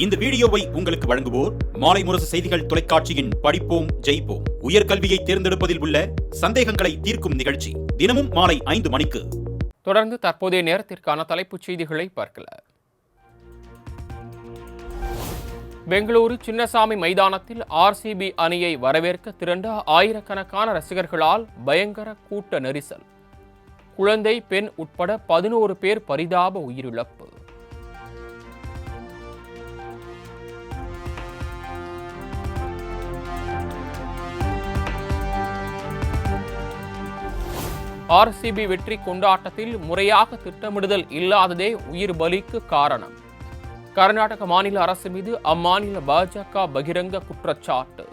இந்த வீடியோவை உங்களுக்கு வழங்குவோர் மாலை முரசு செய்திகள் தொலைக்காட்சியின் படிப்போம் ஜெயிப்போம் உயர்கல்வியை தேர்ந்தெடுப்பதில் உள்ள சந்தேகங்களை தீர்க்கும் நிகழ்ச்சி தினமும் மாலை 5 மணிக்கு. தொடர்ந்து தற்போதைய நேரத்திற்கான தலைப்புச் செய்திகளை பார்க்கலாம். பெங்களூரு சின்னசாமி மைதானத்தில் RCB அணியை வரவேற்க திரண்ட ஆயிரக்கணக்கான ரசிகர்களால் பயங்கர கூட்ட நெரிசல். குழந்தை, பெண் உட்பட 11 பேர் பரிதாப உயிரிழப்பு. RCB வெற்றி கொண்டாட்டத்தில் முறையாக திட்டமிடுதல் இல்லாததே உயிர் பலிக்கு காரணம். கர்நாடக மாநில அரசு மீது அம்மாநில பாஜக பகிரங்க குற்றச்சாட்டு.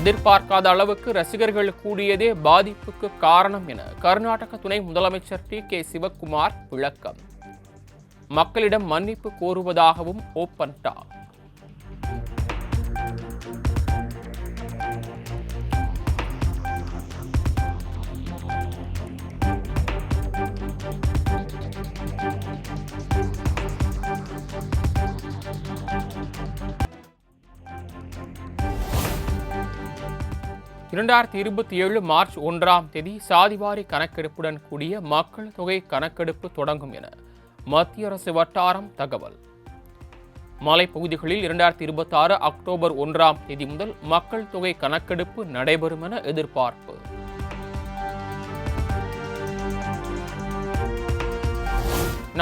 எதிர்பார்க்காத அளவுக்கு ரசிகர்கள் கூடியதே பாதிப்புக்கு காரணம் என கர்நாடக துணை முதலமைச்சர் TK சிவக்குமார் விளக்கம். மக்களிடம் மன்னிப்பு கோருவதாகவும் ஓப்பன் டாக். மார்ச் 1ஆம் தேதி சாதிவாரி கணக்கெடுப்புடன் கூடிய மக்கள் தொகை கணக்கெடுப்பு தொடங்கும் என மத்திய அரசு வட்டாரம் தகவல். மலைப்பகுதிகளில் 2026 அக்டோபர் 1ஆம் தேதி முதல் மக்கள் தொகை கணக்கெடுப்பு நடைபெறும் என எதிர்பார்ப்பு.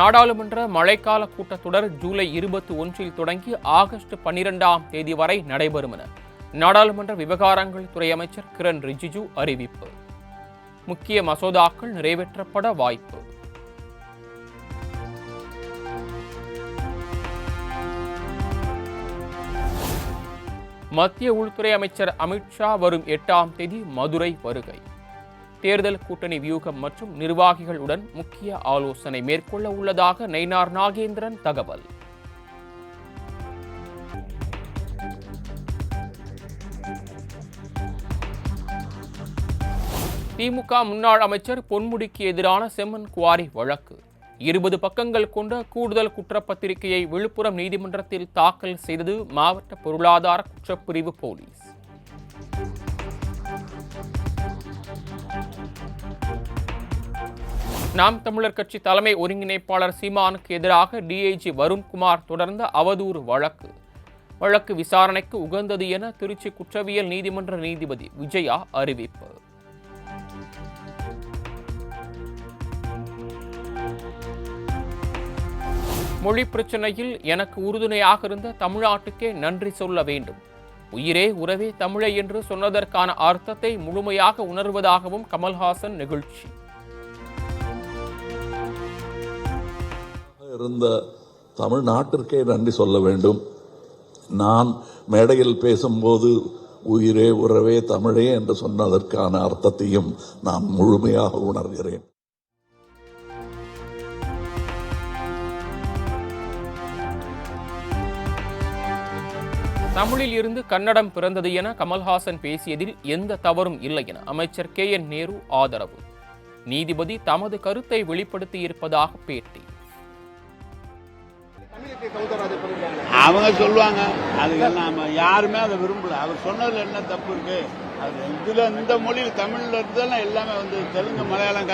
நாடாளுமன்ற மழைக்கால கூட்டத்தொடர் ஜூலை 21இல் தொடங்கி ஆகஸ்ட் 12ஆம் தேதி வரை நடைபெறும் என நாடாளுமன்ற விவகாரங்கள் துறை அமைச்சர் கிரண் ரிஜிஜு அறிவிப்பு. முக்கிய மசோதாக்கள் நிறைவேற்றப்பட வாய்ப்பு. மத்திய உள்துறை அமைச்சர் அமித்ஷா வரும் 8ஆம் தேதி மதுரை வருகை. தேர்தல் கூட்டணி வியூகம் மற்றும் நிர்வாகிகளுடன் முக்கிய ஆலோசனை மேற்கொள்ள உள்ளதாக நயினார் நாகேந்திரன் தகவல். திமுக முன்னாள் அமைச்சர் பொன்முடிக்கு எதிரான செம்மன் குவாரி வழக்கு. 20 பக்கங்கள் கொண்ட கூடுதல் குற்றப்பத்திரிகையை விழுப்புரம் நீதிமன்றத்தில் தாக்கல் செய்தது மாவட்ட பொருளாதார குற்றப்பிரிவு போலீஸ். நாம் தமிழர் கட்சி தலைமை ஒருங்கிணைப்பாளர் சீமானுக்கு எதிராக DIG வருண்குமார் தொடர்ந்த அவதூறு வழக்கு விசாரணைக்கு உகந்தது என திருச்சி குற்றவியல் நீதிமன்ற நீதிபதி விஜயா அறிவிப்பு. மொழி பிரச்சனையில் எனக்கு உறுதுணையாக இருந்த தமிழ்நாட்டுக்கே நன்றி சொல்ல வேண்டும். உயிரே உறவே தமிழை என்று சொன்னதற்கான அர்த்தத்தை முழுமையாக உணர்வதாகவும் கமல்ஹாசன் நெகிழ்ச்சி. இருந்த தமிழ்நாட்டிற்கே நன்றி சொல்ல வேண்டும். நான் மேடையில் பேசும்போது உயிரே உறவே தமிழே என்று சொன்னதற்கான அர்த்தத்தையும் நான் முழுமையாக உணர்கிறேன். தமிழில் இருந்து கன்னடம் பிறந்தது என கமல்ஹாசன் பேசியதில் எந்த தவறும் இல்லை என அமைச்சர் KN நேரு ஆதரவு. நீதிபதி தமது கருத்தை வெளிப்படுத்தியிருப்பதாக பேட்டி. அவங்க சொல்லுவாங்க, அதுக்கெல்லாம் யாருமே அதை விரும்பல. அவர் சொன்னதுல என்ன தப்பு இருக்கு? இதுல இந்த மொழியில் தமிழ்ல இருந்தெல்லாம் எல்லாமே வந்து தெலுங்கு, மலையாளம்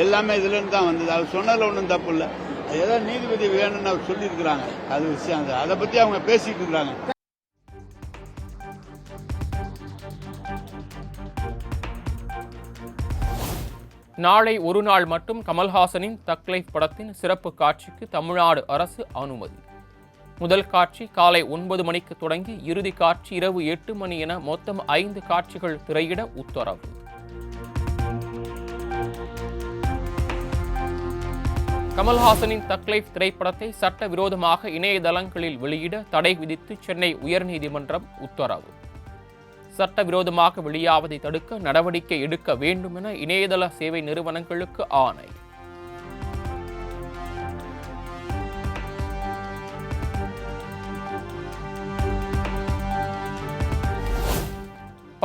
எல்லாமே இதுல இருந்து தான் வந்தது. அவர் சொன்னதுல ஒன்றும் தப்பு இல்லை. ஏதோ நீதிபதி வேணும்னு அவர் சொல்லியிருக்கிறாங்க. அது விஷயம், அதை பத்தி அவங்க பேசிட்டு இருக்கிறாங்க. நாளை ஒரு நாள் மட்டும் கமல்ஹாசனின் தக் லைஃப் படத்தின் சிறப்பு காட்சிக்கு தமிழ்நாடு அரசு அனுமதி. முதல் காட்சி காலை 9 மணிக்கு தொடங்கி இறுதி காட்சி இரவு 8 மணி என மொத்தம் 5 காட்சிகள் திரையிட உத்தரவு. கமல்ஹாசனின் தக் லைஃப் திரைப்படத்தை சட்டவிரோதமாக இணையதளங்களில் வெளியிட தடை விதித்து சென்னை உயர்நீதிமன்றம் உத்தரவு. சட்டவிரோதமாக வெளியாவதை தடுக்க நடவடிக்கை எடுக்க வேண்டும் என இணையதள சேவை நிறுவனங்களுக்கு ஆணை.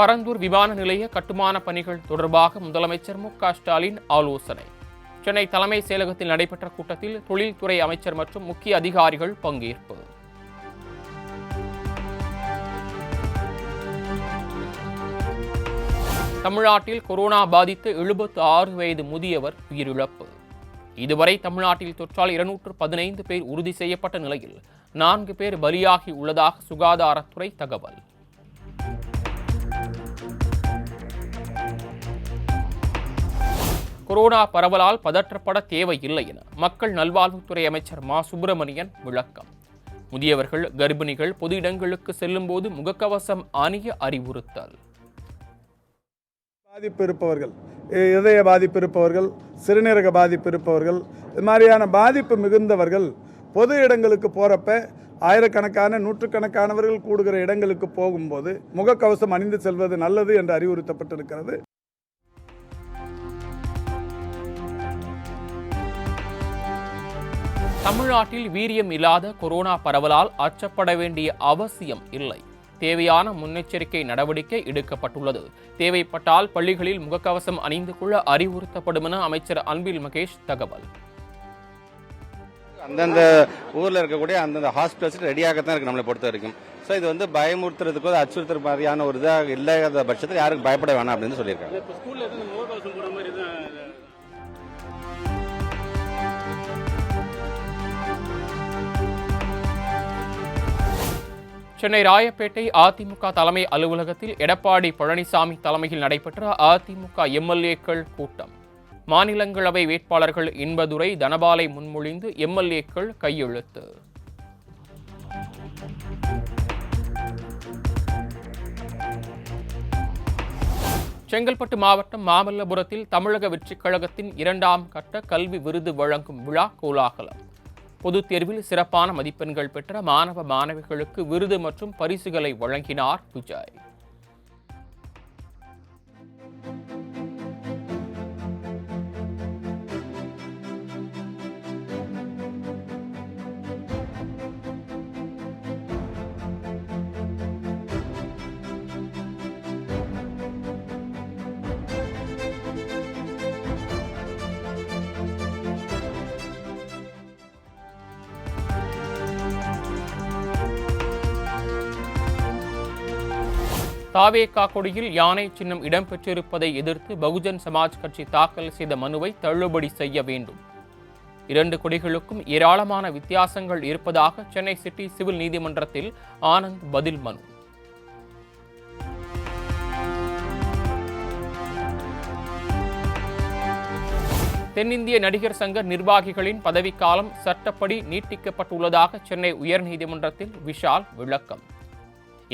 பரந்தூர் விமான நிலைய கட்டுமான பணிகள் தொடர்பாக முதலமைச்சர் மு.க.ஸ்டாலின் ஆலோசனை. சென்னை தலைமைச் செயலகத்தில் நடைபெற்ற கூட்டத்தில் தொழில்துறை அமைச்சர் மற்றும் முக்கிய அதிகாரிகள் பங்கேற்பு. தமிழ்நாட்டில் கொரோனா பாதித்து 76 வயது முதியவர் உயிரிழப்பு. இதுவரை தமிழ்நாட்டில் தொற்றால் 215 பேர் உறுதி செய்யப்பட்ட நிலையில் 4 பேர் பலியாகி உள்ளதாக சுகாதாரத்துறை தகவல். கொரோனா பரவலால் பதற்றப்பட தேவையில்லை என மக்கள் நல்வாழ்வுத்துறை அமைச்சர் மா. சுப்பிரமணியன் விளக்கம். முதியவர்கள், கர்ப்பிணிகள் பொது இடங்களுக்கு செல்லும் போது முகக்கவசம் அணிய அறிவுறுத்தல். பாதிப்பு இருப்பவர்கள், இதய பாதிப்பு இருப்பவர்கள், சிறுநீரக பாதிப்பு இருப்பவர்கள், இது மாதிரியான பாதிப்பு மிகுந்தவர்கள் பொது இடங்களுக்கு போறப்ப ஆயிரக்கணக்கான நூற்றுக்கணக்கானவர்கள் கூடுகிற இடங்களுக்கு போகும்போது முகக்கவசம் அணிந்து செல்வது நல்லது என்று அறிவுறுத்தப்பட்டிருக்கிறது. தமிழ்நாட்டில் வீரியம் இல்லாத கொரோனா பரவலால் அச்சப்பட வேண்டிய அவசியம் இல்லை. தேவையான முன்னெச்சரிக்கை நடவடிக்கை எடுக்கப்பட்டுள்ளது. தேவைப்பட்டால் பள்ளிகளில் முகக்கவசம் அணிந்து கொள்ள அறிவுறுத்தப்படும் என அமைச்சர் அன்பில் மகேஷ் தகவல். அந்தந்த ஊரில் இருக்கக்கூடிய அந்தந்த ஹாஸ்பிட்டல்ஸ் ரெடியாகத்தான் இருக்கு நம்மளை பொறுத்த வரைக்கும். ஸோ இது வந்து பயமுறுத்துறதுக்கோ அச்சுறுத்துற மாதிரியான ஒரு இதாக இல்லாத பட்சத்தில் யாருக்கும் பயப்பட வேணாம் அப்படின்னு சொல்லியிருக்காங்க. சென்னை ராயப்பேட்டை அதிமுக தலைமை அலுவலகத்தில் எடப்பாடி பழனிசாமி தலைமையில் நடைபெற்ற அதிமுக எம்எல்ஏக்கள் கூட்டம். மாநிலங்களவை வேட்பாளர்கள் இன்பதுரை, தனபாலை முன்மொழிந்து எம்எல்ஏக்கள் கையெழுத்து. செங்கல்பட்டு மாவட்டம் மாமல்லபுரத்தில் தமிழக வெற்றிக் கழகத்தின் 2ஆம் கட்ட கல்வி விருது வழங்கும் விழா கோலாகலம். பொதுத் தேர்வில் சிறப்பான மதிப்பெண்கள் பெற்ற மாணவ மாணவிகளுக்கு விருது மற்றும் பரிசுகளை வழங்கினார் விஜய். தாவேகா கொடியில் யானை சின்னம் இடம்பெற்றிருப்பதை எதிர்த்து பகுஜன் சமாஜ் கட்சி தாக்கல் செய்த மனுவை தள்ளுபடி செய்ய வேண்டும். 2 கொடிகளுக்கும் ஏராளமான வித்தியாசங்கள் இருப்பதாக சென்னை சிட்டி சிவில் நீதிமன்றத்தில் ஆனந்த் பதில் மனு. தென்னிந்திய நடிகர் சங்க நிர்வாகிகளின் பதவிக்காலம் சட்டப்படி நீட்டிக்கப்பட்டுள்ளதாக சென்னை உயர்நீதிமன்றத்தில் விஷால் விளக்கம்.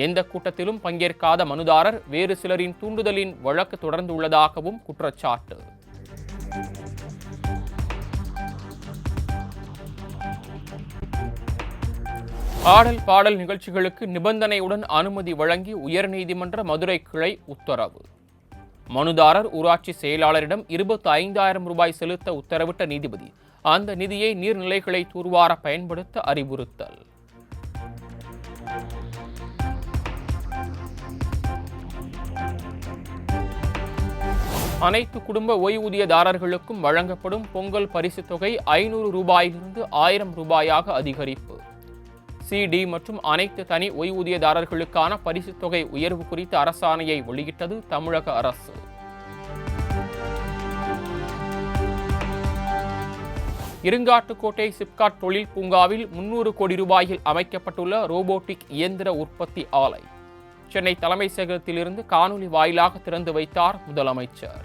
எந்த கூட்டத்திலும் பங்கேற்காத மனுதாரர் வேறு சிலரின் தூண்டுதலின் வழக்கு தொடர்ந்துள்ளதாகவும் குற்றச்சாட்டு. ஆடல் பாடல் நிகழ்ச்சிகளுக்கு நிபந்தனையுடன் அனுமதி வழங்கி உயர்நீதிமன்ற மதுரை கிளை உத்தரவு. மனுதாரர் ஊராட்சி செயலாளரிடம் 25,000 ரூபாய் செலுத்த உத்தரவிட்ட நீதிபதி அந்த நிதியை நீர்நிலைகளை தூர்வார பயன்படுத்த அறிவுறுத்தல். அனைத்து குடும்ப ஓய்வூதியதாரர்களுக்கும் வழங்கப்படும் பொங்கல் பரிசுத் தொகை 500 ரூபாயிலிருந்து 1000 ரூபாயாக அதிகரிப்பு. CD மற்றும் அனைத்து தனி ஓய்வூதியதாரர்களுக்கான பரிசுத் தொகை உயர்வு குறித்த அரசாணையை வெளியிட்டது தமிழக அரசு. இருங்காட்டுக்கோட்டை சிப்காட் தொழில் பூங்காவில் 300 கோடி ரூபாயில் அமைக்கப்பட்டுள்ள ரோபோட்டிக் இயந்திர உற்பத்தி ஆலை சென்னை தலைமைச் செயலகத்திலிருந்து காணொலி வாயிலாக திறந்து வைத்தார் முதலமைச்சர்.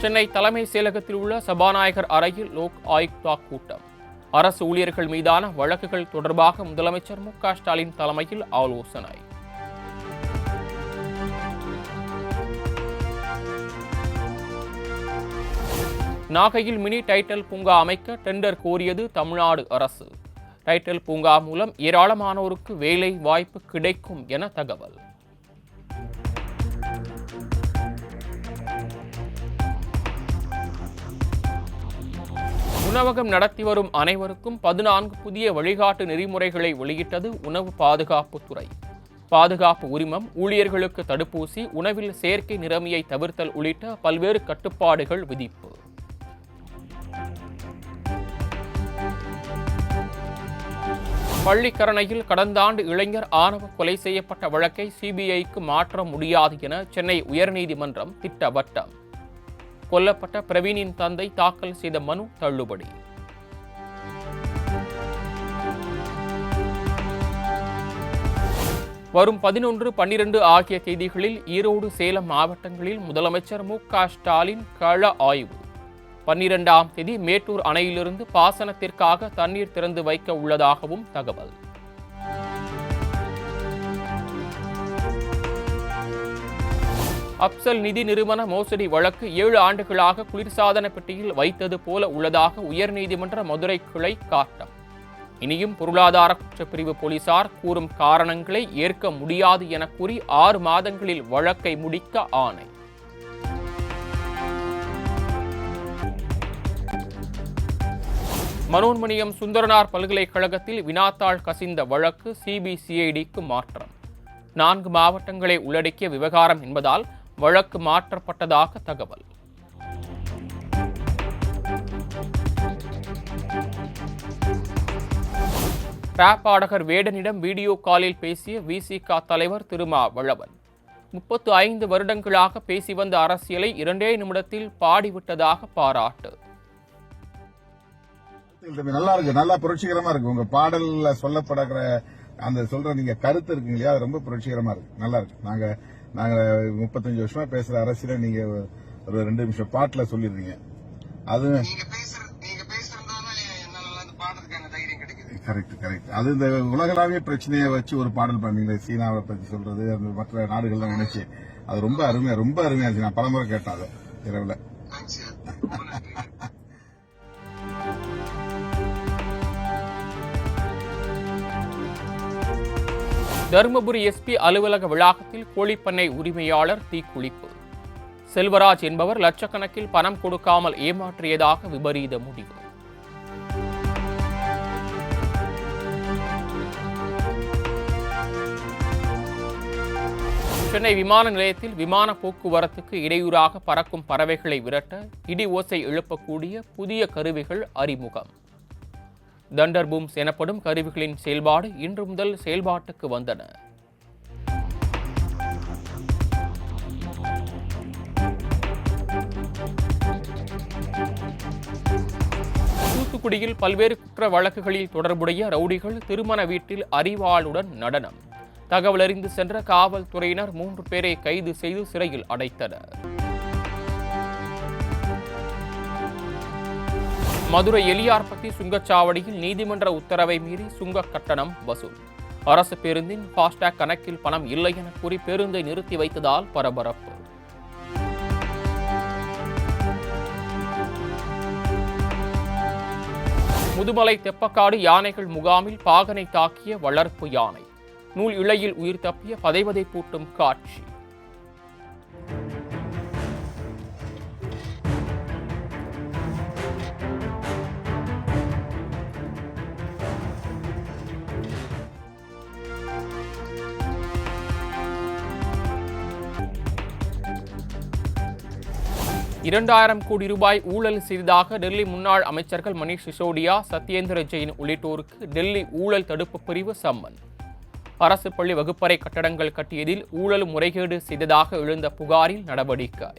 சென்னை தலைமைச் செயலகத்தில் உள்ள சபாநாயகர் அறையில் லோக் ஆயுக்தா கூட்டம். அரசு ஊழியர்கள் மீதான வழக்குகள் தொடர்பாக முதலமைச்சர் மு.க.ஸ்டாலின் தலைமையில் ஆலோசனை. நாகையில் மினி டைட்டல் பூங்கா அமைக்க டெண்டர் கோரியது தமிழ்நாடு அரசு. டைட்டல் பூங்கா மூலம் ஏராளமானோருக்கு வேலை வாய்ப்பு கிடைக்கும் என தகவல். உணவகம் நடத்தி வரும் அனைவருக்கும் 14 புதிய வழிகாட்டு நெறிமுறைகளை வெளியிட்டது உணவு பாதுகாப்புத்துறை. பாதுகாப்பு உரிமம், ஊழியர்களுக்கு தடுப்பூசி, உணவில் செயற்கை நிறமியை தவிர்த்தல் உள்ளிட்ட பல்வேறு கட்டுப்பாடுகள் விதிப்பு. பள்ளிக்கரணையில் கடந்த ஆண்டு இளைஞர் ஆணவ கொலை செய்யப்பட்ட வழக்கை சிபிஐக்கு மாற்ற முடியாது என சென்னை உயர்நீதிமன்றம் திட்டவட்டம். கொல்லப்பட்ட பிரவீனின் தந்தை தாக்கல் செய்த மனு தள்ளுபடி. வரும் 11, 12 ஆகிய தேதிகளில் ஈரோடு, சேலம் மாவட்டங்களில் முதலமைச்சர் மு.க. ஸ்டாலின் கள ஆய்வு. 12ஆம் தேதி மேட்டூர் அணையிலிருந்து பாசனத்திற்காக தண்ணீர் திறந்து வைக்க உள்ளதாகவும் தகவல். அப்சல் நிதி நிறுவன மோசடி வழக்கு 7 ஆண்டுகளாக குளிர்சாதன பெட்டியில் வைத்தது போல உள்ளதாக உயர்நீதிமன்ற மதுரை கிளை காட்டம். இனியும் பொருளாதார குற்றப்பிரிவு போலீசார் கூறும் காரணங்களை ஏற்க முடியாது என கூறி 6 மாதங்களில் வழக்கை முடிக்க ஆணை. மனோன்மணியம் சுந்தரனார் பல்கலைக்கழகத்தில் வினாத்தாள் கசிந்த வழக்கு சிபிசிஐடிக்கு மாற்றம். 4 மாவட்டங்களை உள்ளடக்கிய விவகாரம் என்பதால் வழக்கு மாற்றப்பட்டதாக தகவல். ராப் பாடகர் வேடனிடம் வீடியோ காலில் பேசிய விசிக தலைவர் திருமாவளவன். 35 வருடங்களாக பேசி வந்த அரசியலை 2 நிமிடத்தில் பாடிவிட்டதாக பாராட்டு. நல்லா இருக்கு, நல்லா புரட்சிகரமா இருக்கு. உங்க பாடல்ல சொல்லப்படுகிற அந்த சொல்ற நீங்க கருத்து இருக்குங்க இல்லையா, அது ரொம்ப புரட்சிகரமா இருக்கு, நல்லா இருக்கு. நாங்க 35 வருஷமா பேசுற அரசியலை நீங்க ஒரு 2 நிமிஷம் பாட்டுல சொல்லிடுறீங்க. அது கரெக்ட். அது இந்த உலகளாவிய பிரச்சனையை வச்சு ஒரு பாடல் பண்ணீங்க, சீனாவை பத்தி சொல்றது, அந்த மற்ற நாடுகள்லாம் நினைச்சு அது ரொம்ப அருமையா இருந்துச்சு. நான் பலமுறை கேட்டேன் அதை இரவுல. தருமபுரி எஸ்பி அலுவலக வளாகத்தில் கோழிப்பண்ணை உரிமையாளர் தீக்குளிப்பு. செல்வராஜ் என்பவர் லட்சக்கணக்கில் பணம் கொடுக்காமல் ஏமாற்றியதாக விபரீத முடிவு. சென்னை விமான நிலையத்தில் விமான போக்குவரத்துக்கு இடையூறாக பறக்கும் பறவைகளை விரட்ட இடி ஓசை எழுப்பக்கூடிய புதிய கருவிகள் அறிமுகம். தண்டர் பூம்ஸ் எனப்படும் கருவிகளின் செயல்பாடு இன்று முதல் செயல்பாட்டுக்கு வந்தன. தூத்துக்குடியில் பல்வேறு குற்ற வழக்குகளில் தொடர்புடைய ரவுடிகள் திருமண வீட்டில் அரிவாளுடன் நடனம். தகவலறிந்து சென்ற காவல்துறையினர் 3 பேரை கைது செய்து சிறையில் அடைத்தனர். மதுரை எலியார்பட்டி சுங்கச்சாவடியில் நீதிமன்ற உத்தரவை மீறி சுங்க கட்டணம் வசூல். அரசு பேருந்தின் ஃபாஸ்டாக் கணக்கில் பணம் இல்லை என கூறி பேருந்தை நிறுத்தி வைத்ததால் பரபரப்பு. முதுமலை தெப்பக்காடு யானைகள் முகாமில் பாகனை தாக்கிய வளர்ப்பு யானை. நூல் இழையில் உயிர் தப்பிய பதைவதை பூட்டும் காட்சி. $2,000 கோடி ஊழல் செய்ததாக டெல்லி முன்னாள் அமைச்சர்கள் மணீஷ் சிசோடியா, சத்யேந்திர ஜெயின் உள்ளிட்டோருக்கு டெல்லி ஊழல் தடுப்பு பிரிவு சம்மன். அரசு பள்ளி வகுப்பறை கட்டடங்கள் கட்டியதில் ஊழல் முறைகேடு செய்ததாக எழுந்த புகாரில் நடவடிக்கை.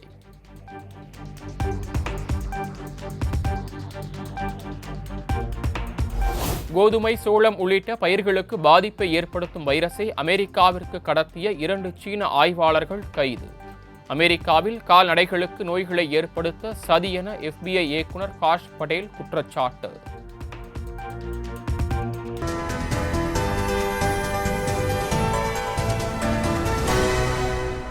கோதுமை, சோளம் உள்ளிட்ட பயிர்களுக்கு பாதிப்பை ஏற்படுத்தும் வைரஸை அமெரிக்காவிற்கு கடத்திய 2 சீன ஆய்வாளர்கள் கைது. அமெரிக்காவில் கால்நடைகளுக்கு நோய்களை ஏற்படுத்த சதி என FBI இயக்குனர் காஷ் படேல் குற்றச்சாட்டு.